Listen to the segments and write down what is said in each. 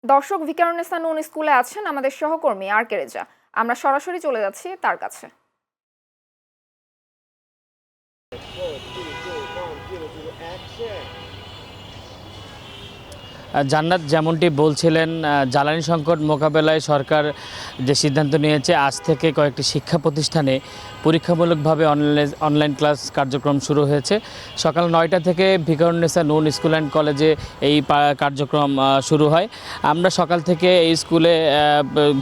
দর্শক ভিকারুননিসা নূন স্কুলে আছেন আমাদের সহকর্মী আর কে রেজা। আমরা সরাসরি চলে যাচ্ছি তার কাছে। জান্নাত, যেমনটি বলছিলেন, জ্বালানি সংকট মোকাবেলায় সরকার যে সিদ্ধান্ত নিয়েছে, আজ থেকে কয়েকটি শিক্ষা প্রতিষ্ঠানে পরীক্ষামূলকভাবে অনলাইন ক্লাস কার্যক্রম শুরু হয়েছে। সকাল 9টা থেকে ভিকারুননিসা নূন স্কুল অ্যান্ড কলেজে এই কার্যক্রম শুরু হয়। আমরা সকাল থেকে এই স্কুলে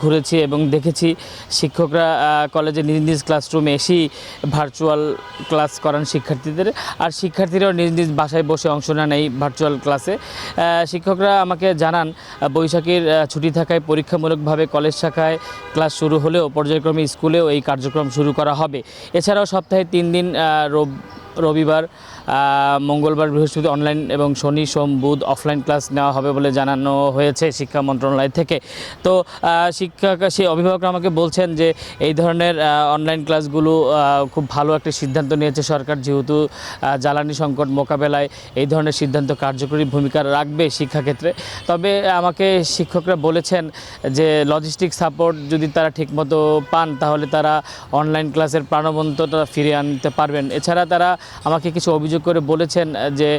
ঘুরেছি এবং দেখেছি শিক্ষকরা কলেজে নিজ নিজ ক্লাসরুমে এসেই ভার্চুয়াল ক্লাস করান শিক্ষার্থীদের, আর শিক্ষার্থীরাও নিজ নিজ বাসায় বসে অংশ নেন এই ভার্চুয়াল ক্লাসে। শিক্ষকরা আমাকে জানান, বৈশাখীর ছুটি থাকায় পরীক্ষামূলকভাবে কলেজ শাখায় ক্লাস শুরু হলেও পর্যায়ক্রমে স্কুলেও এই কার্যক্রম শুরু করা হবে। এছাড়াও সপ্তাহে 3 দিন রবিবার, মঙ্গলবার, বৃহস্পতি অনলাইন এবং শনি, সোম, বুধ অফলাইন ক্লাস নেওয়া হবে বলে জানানো হয়েছে শিক্ষা মন্ত্রণালয় থেকে। তো সেই অভিভাবকরা আমাকে বলছেন যে এই ধরনের অনলাইন ক্লাসগুলো খুব ভালো একটা সিদ্ধান্ত নিয়েছে সরকার, যেহেতু জ্বালানি সংকট মোকাবেলায় এই ধরনের সিদ্ধান্ত কার্যকরী ভূমিকা রাখবে শিক্ষাক্ষেত্রে। তবে আমাকে শিক্ষকরা বলেছেন যে লজিস্টিক সাপোর্ট যদি তারা ঠিকমতো পান তাহলে তারা অনলাইন ক্লাসের প্রাণবন্ততা ফিরিয়ে আনতে পারবেন। এছাড়া তারা আমাকে কিছু অভিযোগ করে বলেছেন যে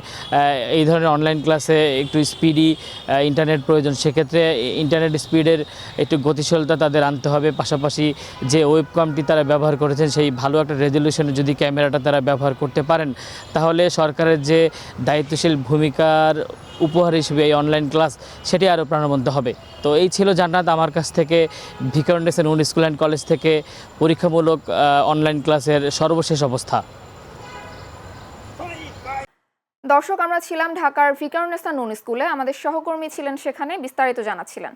এই ধরনের অনলাইন ক্লাসে একটু স্পিডি ইন্টারনেট প্রয়োজন, সেক্ষেত্রে ইন্টারনেট স্পিডের একটু গতিশীলতা তাদের আনতে হবে। পাশাপাশি যে ওয়েবকামটি তারা ব্যবহার করেছেন সেই ভালো একটা রেজলিউশনে যদি ক্যামেরাটা তারা ব্যবহার করতে পারেন, তাহলে সরকারের যে দায়িত্বশীল ভূমিকার উপহার হিসেবে এই অনলাইন ক্লাস সেটি আরও প্রাণবন্ত হবে। তো এই ছিল জান্নাত আমার কাছ থেকে Viqarunnisa Noon school and college থেকে পরীক্ষামূলক অনলাইন ক্লাসের সর্বশেষ অবস্থা। দর্শক, আমরা ছিলাম ঢাকার ভিকারুননিসা নূন স্কুলে, আমাদের সহকর্মী ছিলেন সেখানে, বিস্তারিত জানাচ্ছিলেন।